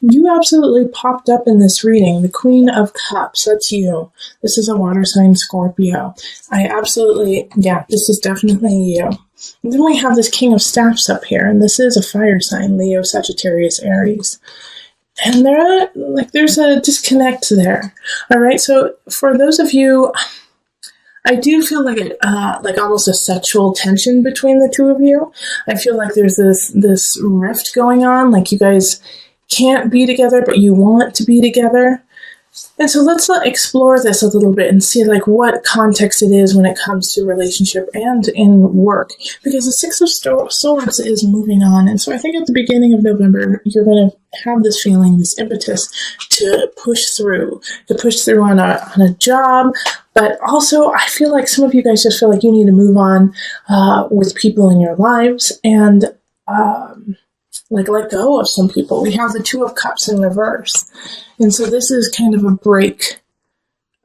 You absolutely popped up in this reading. The Queen of Cups, that's you. This is a water sign Scorpio. This is definitely you. And then we have this King of Staffs up here, and this is a fire sign, Leo, Sagittarius, Aries. And there's a disconnect there. All right, so for those of you, I do feel like almost a sexual tension between the two of you. I feel like there's this rift going on, like you guys can't be together, but you want to be together. And so let's explore this a little bit and see like what context it is when it comes to relationship and in work. Because the Six of Swords is moving on. And so I think at the beginning of November, you're going to have this feeling, this impetus to push through on a job. But also I feel like some of you guys just feel like you need to move on with people in your lives and let go of some people. We have the Two of Cups in reverse. And so this is kind of a break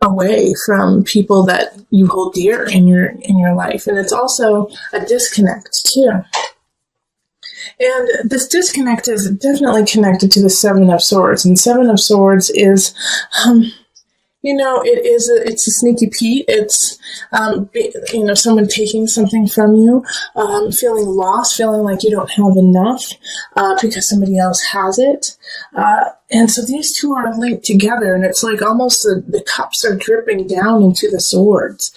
away from people that you hold dear in your life. And it's also a disconnect too. And this disconnect is definitely connected to the Seven of Swords. And Seven of Swords is, it's a sneaky Pete. It's, someone taking something from you, feeling lost, feeling like you don't have enough because somebody else has it. And so these two are linked together, and it's like almost the cups are dripping down into the swords.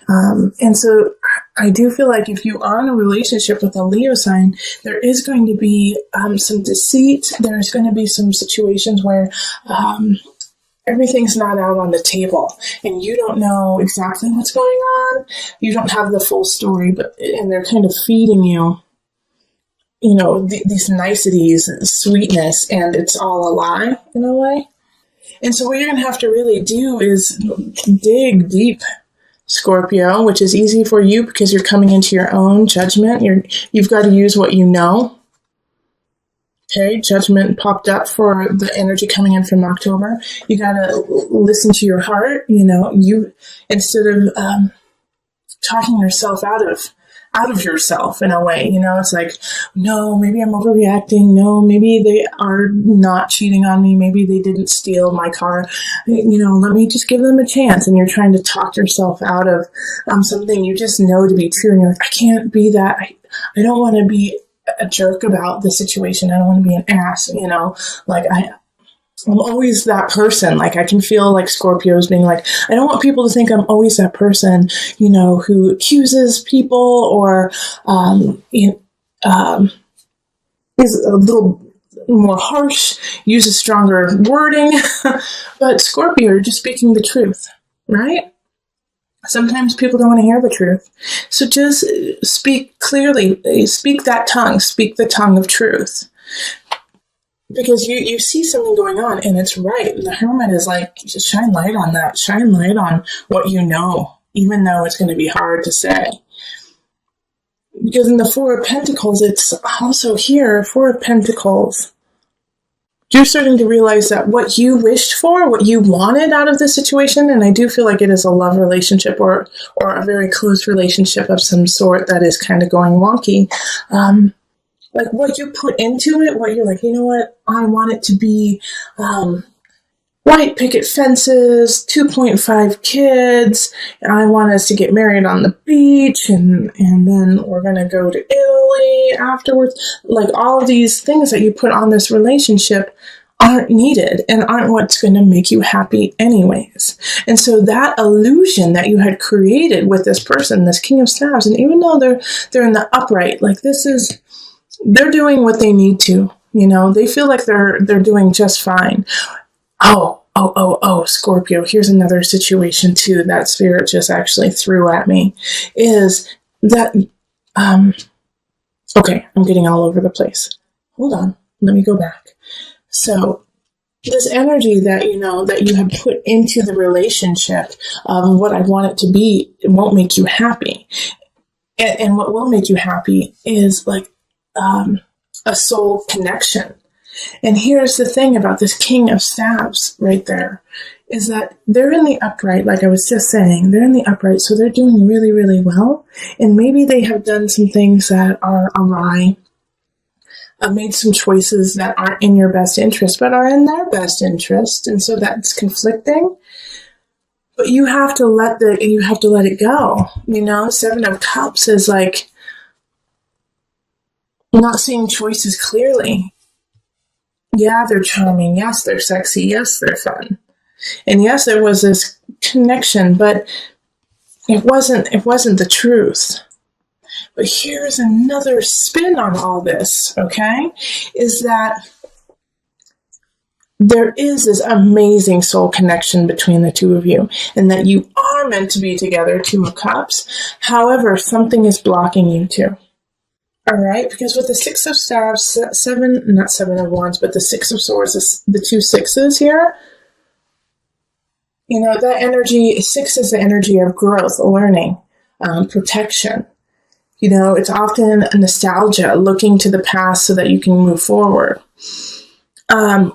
And so I do feel like if you are in a relationship with a Leo sign, there is going to be some deceit. There's going to be some situations where everything's not out on the table and you don't know exactly what's going on. You don't have the full story, and they're kind of feeding you, these niceties, sweetness, and it's all a lie in a way. And so what you're going to have to really do is dig deep, Scorpio, which is easy for you because you're coming into your own judgment. You've got to use what you know. Okay, judgment popped up for the energy coming in from October. You got to listen to your heart. You instead of talking yourself out of yourself in a way. It's like, no, maybe I'm overreacting. No, maybe they are not cheating on me. Maybe they didn't steal my car. Let me just give them a chance. And you're trying to talk yourself out of something you just know to be true. And you're like, I can't be that. I don't want to be a jerk about the situation. I don't want to be an ass, I'm always that person. Like I can feel like Scorpios being like, I don't want people to think I'm always that person, who accuses people or is a little more harsh, uses stronger wording. But Scorpio, you're just speaking the truth, right? Sometimes people don't want to hear the truth. So just speak clearly, speak that tongue, speak the tongue of truth. Because you see something going on and it's right. The Hermit is like, just shine light on that. Shine light on what you know, even though it's going to be hard to say. Because in the Four of Pentacles, it's also here, Four of Pentacles. You're starting to realize that what you wished for, what you wanted out of the situation, and I do feel like it is a love relationship or a very close relationship of some sort that is kind of going wonky. Like what you put into it, what you're like, you know what, I want it to be white picket fences, 2.5 kids, and I want us to get married on the beach, and then we're going to go to Italy afterwards. Like all of these things that you put on this relationship aren't needed and aren't what's going to make you happy anyways. And so that illusion that you had created with this person, this King of Staffs, and even though they're in the upright, like they're doing what they need to, they feel like they're doing just fine. Oh, Scorpio, here's another situation too that Spirit just actually threw at me, is that, okay, I'm getting all over the place. Hold on, let me go back. So this energy that, that you have put into the relationship of what I want it to be, it won't make you happy. And what will make you happy is like a soul connection. And here's the thing about this King of Staffs right there, is that they're in the upright, like I was just saying, they're in the upright, so they're doing really, really well. And maybe they have done some things that are awry. made some choices that aren't in your best interest, but are in their best interest. And so that's conflicting. But you have to let it go. You know, Seven of Cups is like not seeing choices clearly. Yeah, they're charming. Yes, they're sexy. Yes, they're fun. And yes, there was this connection, but it wasn't the truth. But here's another spin on all this, okay? Is that there is this amazing soul connection between the two of you, and that you are meant to be together, Two of Cups. However, something is blocking you two. All right, because with the Six of Staves, not Seven of Wands, but the Six of Swords, the two sixes here, you know, that energy, six is the energy of growth, learning, protection. You know, it's often nostalgia, looking to the past so that you can move forward.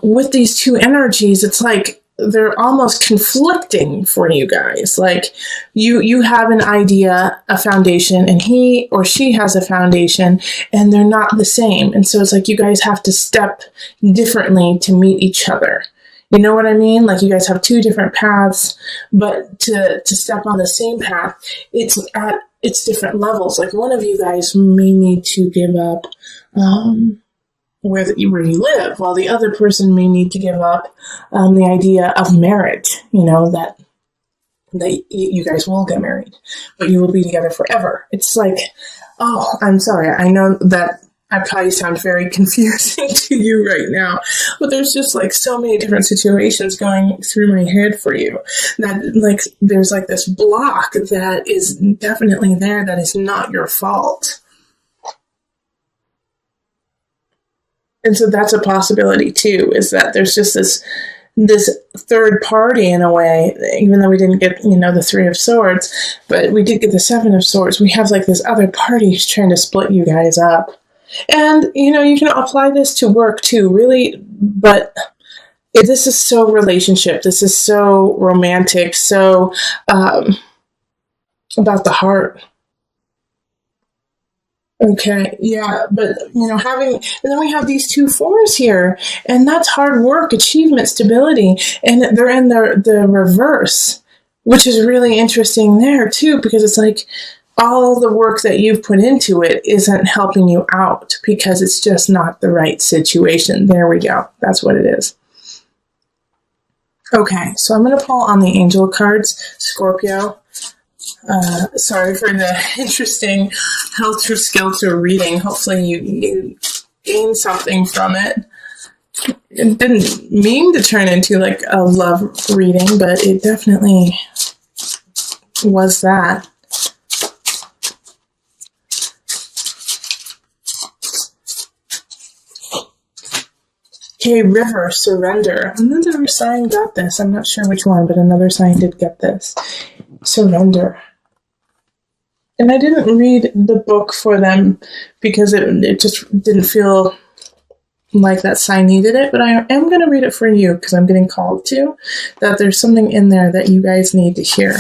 With these two energies, it's like they're almost conflicting for you guys. Like you have an idea, a foundation, and he or she has a foundation, and they're not the same. And so it's like you guys have to step differently to meet each other. You know what I mean? Like you guys have two different paths, but to step on the same path, it's different levels. Like one of you guys may need to give up where you live, while the other person may need to give up the idea of marriage. You know, that you guys will get married, but you will be together forever. It's like, oh, I'm sorry. I know that I probably sound very confusing to you right now, but there's just like so many different situations going through my head for you that like there's like this block that is definitely there that is not your fault. And so that's a possibility too, is that there's just this third party in a way, even though we didn't get, you know, the Three of Swords, but we did get the Seven of Swords. We have like this other party who's trying to split you guys up. And, you know, you can apply this to work too, really, but this is so relationship. This is so romantic, so about the heart. Okay, yeah, but, you know, and then we have these two fours here, and that's hard work, achievement, stability, and they're in the reverse, which is really interesting there too, because it's like, all the work that you've put into it isn't helping you out because it's just not the right situation. There we go. That's what it is. Okay, so I'm going to pull on the angel cards, Scorpio. Sorry for the interesting helter-skelter reading. Hopefully you gain something from it. It didn't mean to turn into like a love reading, but it definitely was that. Okay, River, Surrender. Another sign got this. I'm not sure which one, but another sign did get this. Surrender. And I didn't read the book for them because it just didn't feel like that sign needed it, but I am going to read it for you because I'm getting called to, that there's something in there that you guys need to hear.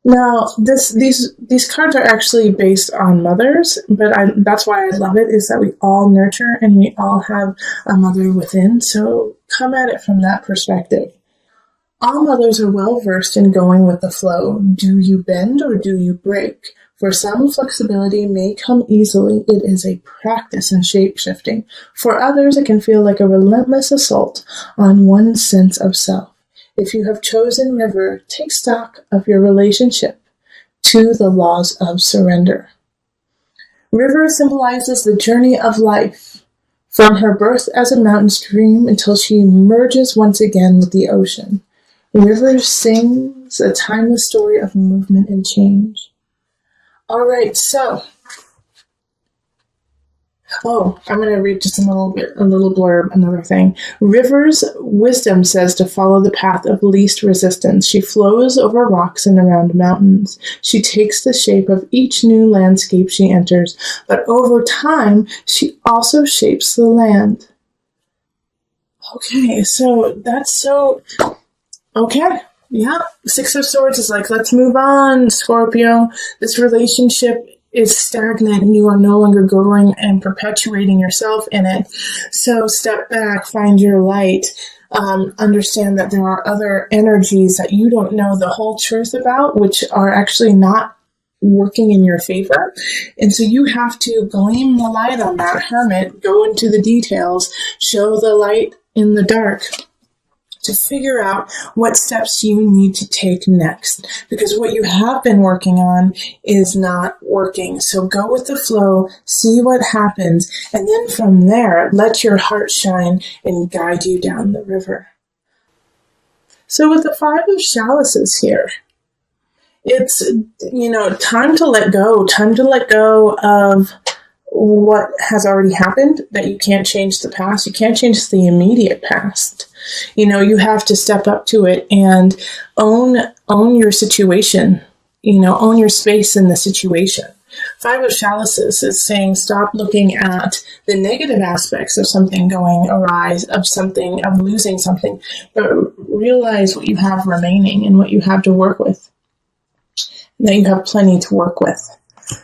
Now, these cards are actually based on mothers, but that's why I love it, is that we all nurture and we all have a mother within, so come at it from that perspective. All mothers are well versed in going with the flow. Do you bend or do you break? For some, flexibility may come easily. It is a practice in shape-shifting. For others, it can feel like a relentless assault on one's sense of self. If you have chosen River, take stock of your relationship to the laws of surrender. River symbolizes the journey of life, from her birth as a mountain stream until she merges once again with the ocean. River sings a timeless story of movement and change. All right, so I'm going to read just a little blurb, another thing. River's wisdom says to follow the path of least resistance. She flows over rocks and around mountains. She takes the shape of each new landscape she enters, but over time, she also shapes the land. Okay, so that's so... Okay, yeah. Six of Swords is like, let's move on, Scorpio. This relationship is stagnant and you are no longer growing and perpetuating yourself in it. So step back, find your light, understand that there are other energies that you don't know the whole truth about, which are actually not working in your favor. And so you have to gleam the light on that, hermit, go into the details, show the light in the dark, to figure out what steps you need to take next, because what you have been working on is not working. So go with the flow, see what happens, and then from there, let your heart shine and guide you down the river. So with the 5 of chalices here, it's, time to let go of what has already happened, that you can't change the past. You can't change the immediate past. You have to step up to it and own your situation, own your space in the situation. 5 of chalices is saying stop looking at the negative aspects of something going awry, of losing something, but realize what you have remaining and what you have to work with, that you have plenty to work with.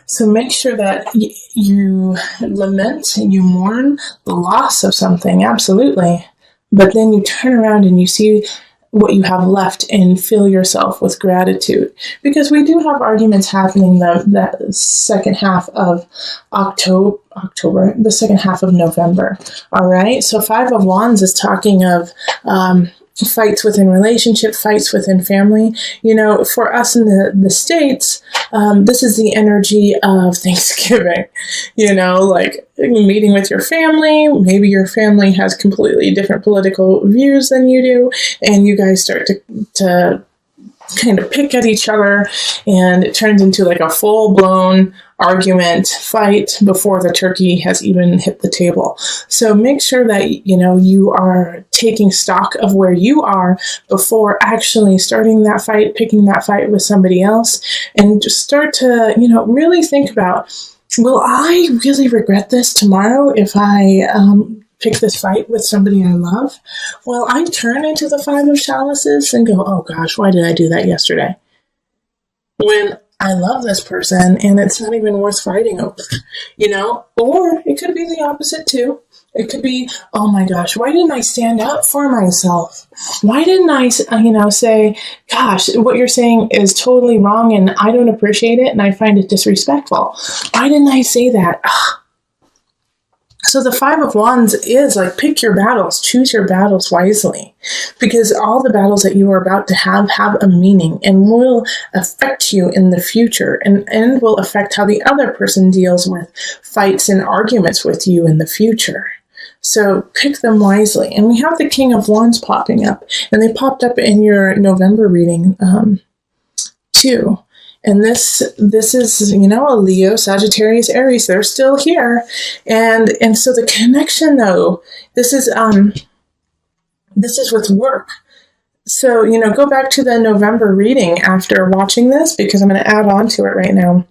So make sure that you lament and you mourn the loss of something, absolutely. But then you turn around and you see what you have left and fill yourself with gratitude. Because we do have arguments happening that second half of October, the second half of November. All right. So 5 of Wands is talking of fights within relationship, fights within family. For us in the States, this is the energy of Thanksgiving, like meeting with your family. Maybe your family has completely different political views than you do, and you guys start to kind of pick at each other, and it turns into like a full-blown argument, fight before the turkey has even hit the table. So make sure that, you are taking stock of where you are before actually starting that fight, picking that fight with somebody else, and just start to, really think about, will I really regret this tomorrow if I pick this fight with somebody I love? Will I turn into the 5 of chalices and go, oh gosh, why did I do that yesterday? When I love this person and it's not even worth fighting over, Or it could be the opposite too. It could be, oh my gosh, why didn't I stand up for myself? Why didn't I, say, gosh, what you're saying is totally wrong and I don't appreciate it and I find it disrespectful. Why didn't I say that? So the 5 of Wands is like, pick your battles, choose your battles wisely, because all the battles that you are about to have a meaning and will affect you in the future, and will affect how the other person deals with fights and arguments with you in the future. So pick them wisely. And we have the King of Wands popping up, and they popped up in your November reading too. And this is, a Leo, Sagittarius, Aries. They're still here. And so the connection, though, this is with work. So, go back to the November reading after watching this, because I'm going to add on to it right now.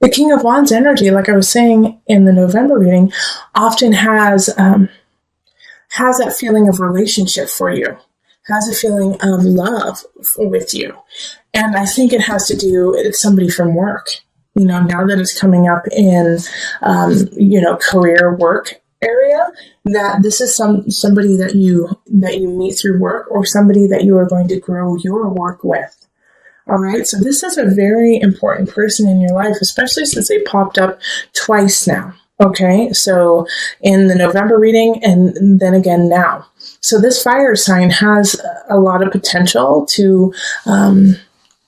The King of Wands energy, like I was saying in the November reading, often has that feeling of relationship for you, has a feeling of love with you. And I think it has to do with somebody from work, now that it's coming up in, career work area, that this is somebody that you meet through work, or somebody that you are going to grow your work with. All right. So this is a very important person in your life, especially since they popped up twice now. Okay. So in the November reading, and then again now. So this fire sign has a lot of potential to,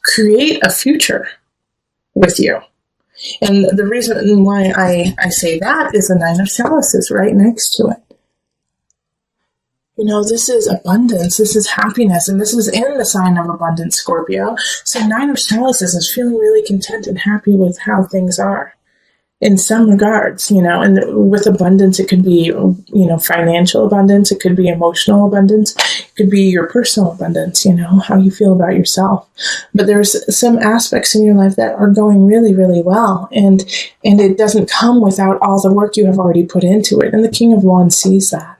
create a future with you. And the reason why I say that is the 9 of chalices right next to it. This is abundance, this is happiness, and this is in the sign of abundance, Scorpio. So 9 of chalices is feeling really content and happy with how things are in some regards, and with abundance, it could be, financial abundance, it could be emotional abundance, it could be your personal abundance, how you feel about yourself. But there's some aspects in your life that are going really, really well, and it doesn't come without all the work you have already put into it. And the King of Wands sees that.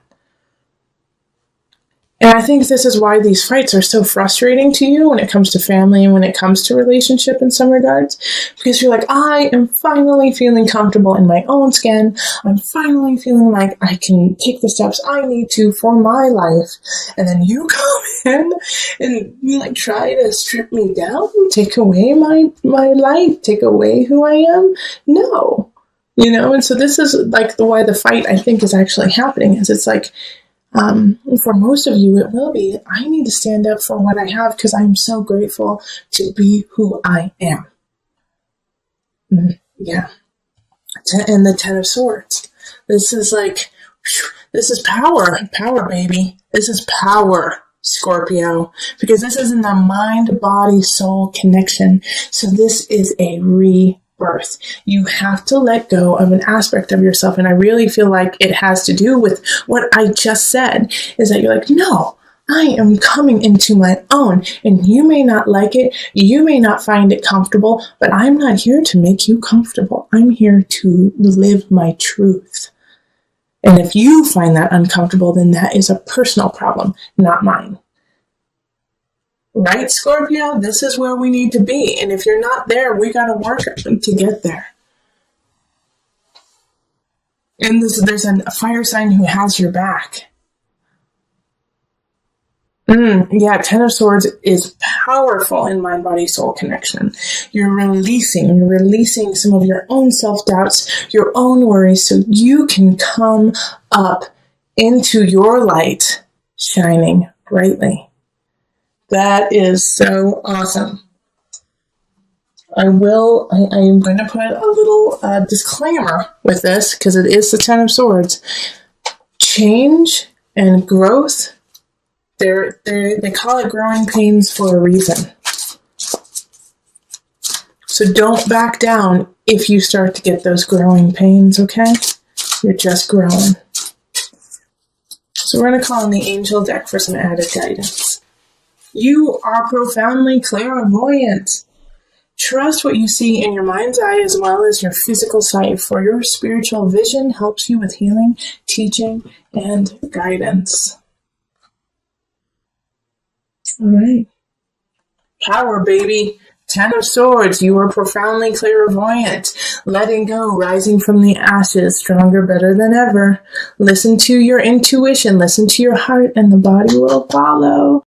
And I think this is why these fights are so frustrating to you when it comes to family and when it comes to relationship in some regards. Because you're like, I am finally feeling comfortable in my own skin. I'm finally feeling like I can take the steps I need to for my life. And then you come in and you like try to strip me down, take away my life, take away who I am. No. And so this is like why the fight I think is actually happening is it's like, for most of you, it will be, I need to stand up for what I have because I'm so grateful to be who I am. Yeah. And the Ten of Swords. This is like, this is power. Power, baby. This is power, Scorpio. Because this is in the mind, body, soul connection. So this is a rebirth. You have to let go of an aspect of yourself. And I really feel like it has to do with what I just said, is that you're like, no, I am coming into my own. And you may not like it. You may not find it comfortable, but I'm not here to make you comfortable. I'm here to live my truth. And if you find that uncomfortable, then that is a personal problem, not mine. Right, Scorpio? This is where we need to be. And if you're not there, we got to work to get there. And there's a fire sign who has your back. Yeah, Ten of Swords is powerful in mind, body, soul connection. You're releasing some of your own self-doubts, your own worries, so you can come up into your light, shining brightly. That is so awesome. I am going to put a little disclaimer with this because it is the Ten of Swords. Change and growth, they call it growing pains for a reason. So don't back down if you start to get those growing pains, okay? You're just growing. So we're going to call on the angel deck for some added guidance. You are profoundly clairvoyant. Trust what you see in your mind's eye as well as your physical sight, for your spiritual vision helps you with healing, teaching, and guidance. All right. Power, baby. Ten of Swords. You are profoundly clairvoyant. Letting go, rising from the ashes, stronger, better than ever. Listen to your intuition. Listen to your heart, and the body will follow.